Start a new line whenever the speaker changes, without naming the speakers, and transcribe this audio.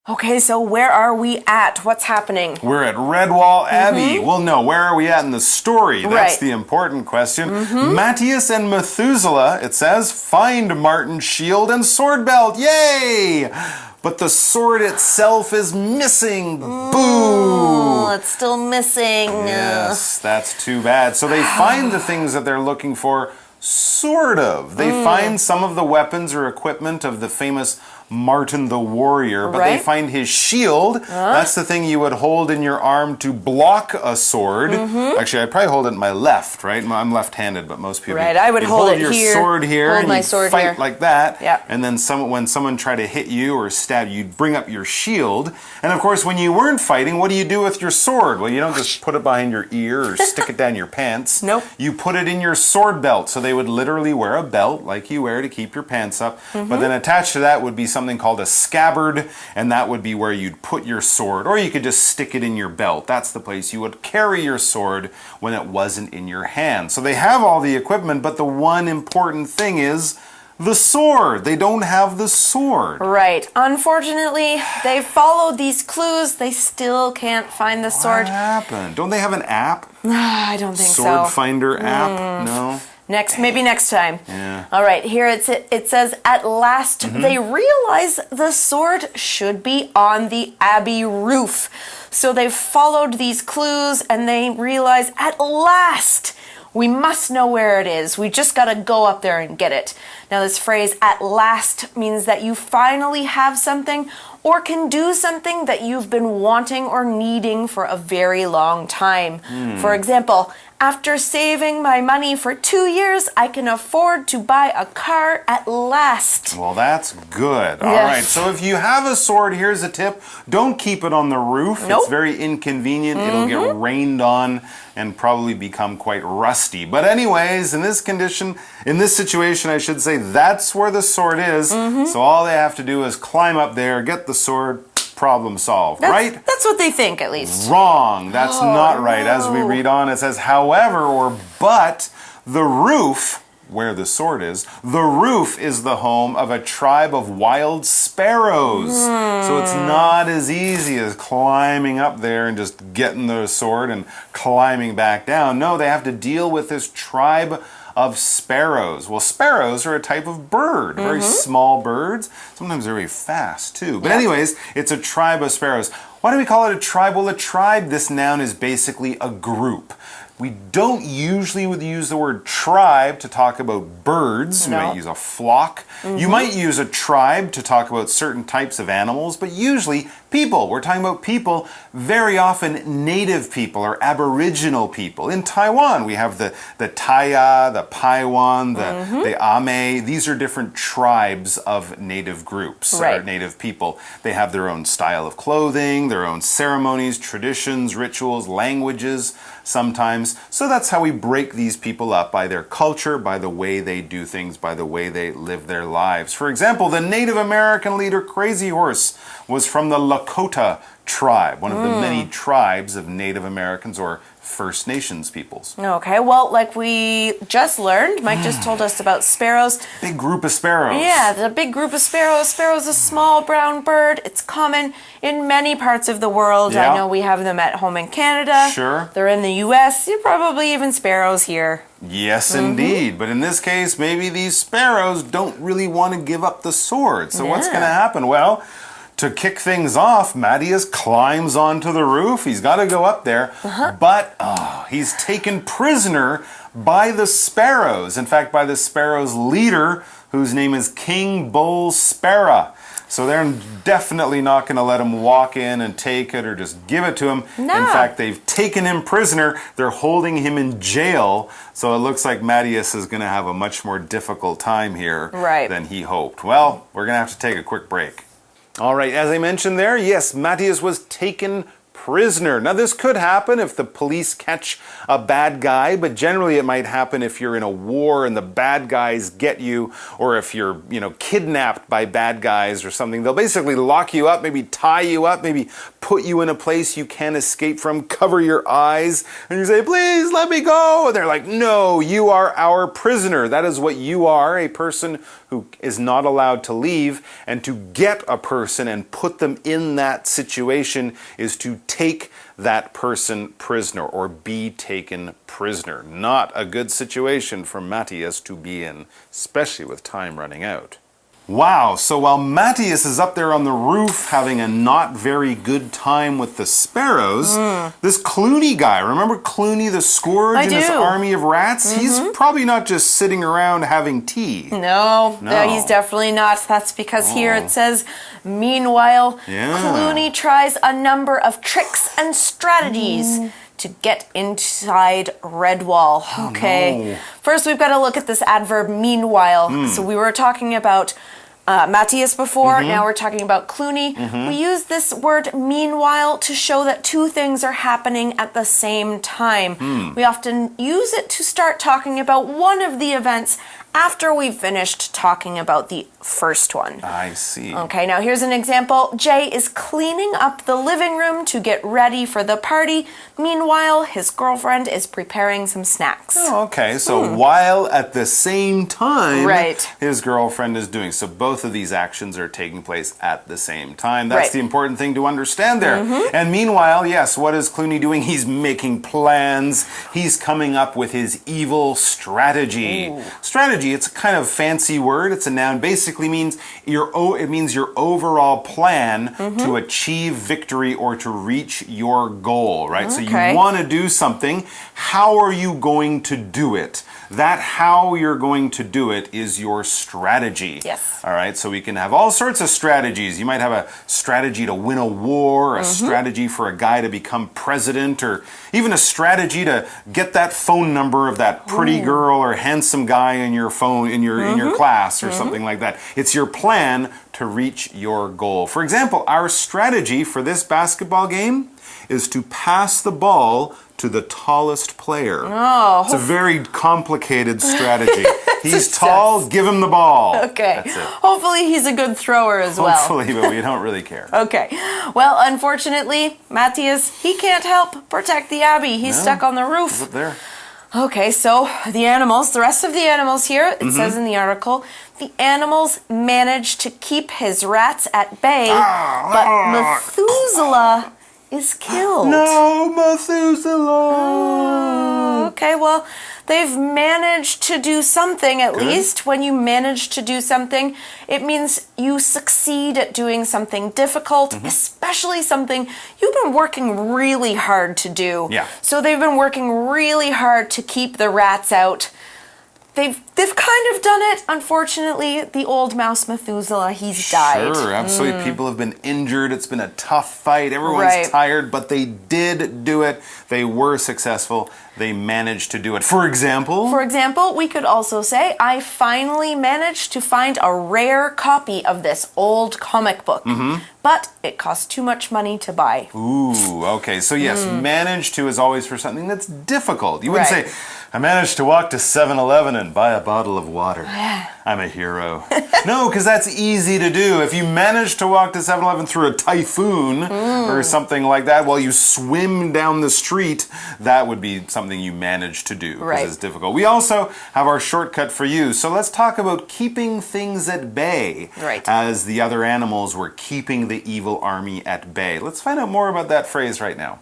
Okay, so where are we at? What's happening?
We're at Redwall Abbey. Well, no, where are we at in the story? That's the important question. Matthias and Methuselah, it says, find Martin's shield and sword belt. Yay! But the sword itself is missing. Boo!
It's still missing.
Yes, that's too bad. So they find the things that they're looking for, sort of. They find some of the weapons or equipment of the famous Martin the Warrior, but they find his shield. That's the thing you would hold in your arm to block a sword. Actually, I'd probably hold it in my left, right? I'm left-handed, but most people...
Right, I would hold it
your
here.
Sword here,
hold
and
my
you'd
sword
fight
here.
like that.
Yeah.
And then when someone tried to hit you or stab you, you'd bring up your shield. And of course, when you weren't fighting, what do you do with your sword? Well, you don't just put it behind your ear or stick it down your pants.
Nope.
You put it in your sword belt. So they would literally wear a belt like you wear to keep your pants up. But then attached to that would be something called a scabbard, and that would be where you'd put your sword, or you could just stick it in your belt. That's the place you would carry your sword when it wasn't in your hand. So they have all the equipment, but the one important thing is the sword. They don't have the sword.
Right. Unfortunately, they followed these clues. They still can't find the sword.
What happened? Don't they have an app?
I don't think so.
Sword Finder app? No?
Maybe next time.
Yeah.
All right, here it says, at last they realize the sword should be on the abbey roof. So they've followed these clues and they realize, at last, we must know where it is. We just got to go up there and get it. Now this phrase, at last, means that you finally have something or can do something that you've been wanting or needing for a very long time. For example, after saving my money for 2 years, I can afford to buy a car at last.
Well, that's good. All right, so if you have a sword, here's a tip. Don't keep it on the roof.
Nope.
It's very inconvenient. It'll get rained on and probably become quite rusty. But anyways, in this situation, I should say, that's where the sword is. So all they have to do is climb up there, get the sword, problem solved, right?
That's what they think, at least.
Wrong. That's not right. As we read on, it says, however, or but, the roof, where the sword is, the roof is the home of a tribe of wild sparrows. So it's not as easy as climbing up there and just getting the sword and climbing back down. No, they have to deal with this tribe of sparrows. Well, sparrows are a type of bird, very small birds. Sometimes they're very fast too. But anyways, it's a tribe of sparrows. Why do we call it a tribe? Well, a tribe, this noun, is basically a group. We don't usually use the word tribe to talk about birds.
No.
We might use a flock. You might use a tribe to talk about certain types of animals, but usually people. We're talking about people, very often native people or aboriginal people. In Taiwan, we have the Taya, the Paiwan, the Ame. These are different tribes of native groups or native people. They have their own style of clothing, their own ceremonies, traditions, rituals, languages sometimes. So that's how we break these people up, by their culture, by the way they do things, by the way they live their lives. For example, the Native American leader Crazy Horse was from the Lakota tribe, one of the many tribes of Native Americans or First Nations peoples.
Okay, well, like we just learned, Mike just told us about sparrows.
Big group of sparrows.
Yeah, the big group of sparrows. Sparrow's a small brown bird. It's common in many parts of the world.
Yeah.
I know we have them at home in Canada.
Sure.
They're in the U.S. You're probably even sparrows here.
Yes, indeed. But in this case, maybe these sparrows don't really want to give up the sword. So what's going to happen? Well, to kick things off, Matthias climbs onto the roof. He's got to go up there, but he's taken prisoner by the sparrows. In fact, by the sparrows' leader, whose name is King Bull Sparrow. So they're definitely not going to let him walk in and take it or just give it to him.
No.
In fact, they've taken him prisoner. They're holding him in jail. So it looks like Matthias is going to have a much more difficult time here than he hoped. Well, we're going to have to take a quick break. All right, as I mentioned there, yes, Matthias was taken prisoner. Now, this could happen if the police catch a bad guy, but generally it might happen if you're in a war and the bad guys get you, or if you're, kidnapped by bad guys or something. They'll basically lock you up, maybe tie you up, maybe put you in a place you can't escape from, cover your eyes, and you say, please let me go. And they're like, no, you are our prisoner. That is what you are, a person who is not allowed to leave, and to get a person and put them in that situation is to take that person prisoner or be taken prisoner. Not a good situation for Matthias to be in, especially with time running out. Wow, so while Matthias is up there on the roof having a not very good time with the sparrows, this Clooney guy, remember Clooney the Scourge and his army of rats? He's probably not just sitting around having tea.
No, he's definitely not. That's because here it says, meanwhile, Clooney tries a number of tricks and strategies to get inside Redwall. Okay. First, we've got to look at this adverb meanwhile. So we were talking about Matthias before, now we're talking about Clooney. We use this word meanwhile to show that two things are happening at the same time. We often use it to start talking about one of the events after we've finished talking about the first one.
I see.
Okay, now here's an example. Jay is cleaning up the living room to get ready for the party. Meanwhile, his girlfriend is preparing some snacks.
Oh, okay. So while at the same time,
Right.
his girlfriend is doing. So both of these actions are taking place at the same time. That's the important thing to understand there. And meanwhile, yes, what is Clooney doing? He's making plans. He's coming up with his evil strategy. Strategy, it's a kind of fancy word. It's a noun. Basically means your overall plan to achieve victory or to reach your goal, right? So you want to do something. How are you going to do it? That how you're going to do it is your strategy.
Yes.
All right, so we can have all sorts of strategies. You might have a strategy to win a war, a strategy for a guy to become president, or even a strategy to get that phone number of that pretty girl or handsome guy in your phone in your class or something like that. It's your plan to reach your goal. For example, our strategy for this basketball game is to pass the ball to the tallest player. Oh. It's a very complicated strategy. He's tall, give him the ball.
Okay.
That's it.
Hopefully he's a good thrower as well.
Hopefully, but we don't really care.
Okay. Well, unfortunately, Matthias, he can't help protect the Abbey. He's stuck on the roof.
He's up there.
Okay, so the animals, the rest of the animals here, it says in the article, the animals managed to keep his rats at bay, but Methuselah is killed.
No, Methuselah!
Okay, well, they've managed to do something at least. When you manage to do something, it means you succeed at doing something difficult, especially something you've been working really hard to do.
Yeah.
So they've been working really hard to keep the rats out. They've kind of done it. Unfortunately, the old mouse Methuselah, he's died.
Sure, absolutely. People have been injured. It's been a tough fight. Everyone's tired, but they did do it. They were successful. They managed to do it. For example,
we could also say, I finally managed to find a rare copy of this old comic book. But it cost too much money to buy.
Ooh, okay. So yes, manage to is always for something that's difficult. You wouldn't say, I managed to walk to 7-Eleven and buy a bottle of water. I'm a hero. No, because that's easy to do. If you manage to walk to 7-Eleven through a typhoon or something like that while you swim down the street, that would be something you managed to do because it's difficult. We also have our shortcut for you. So let's talk about keeping things at bay as the other animals were keeping the evil army at bay. Let's find out more about that phrase right now.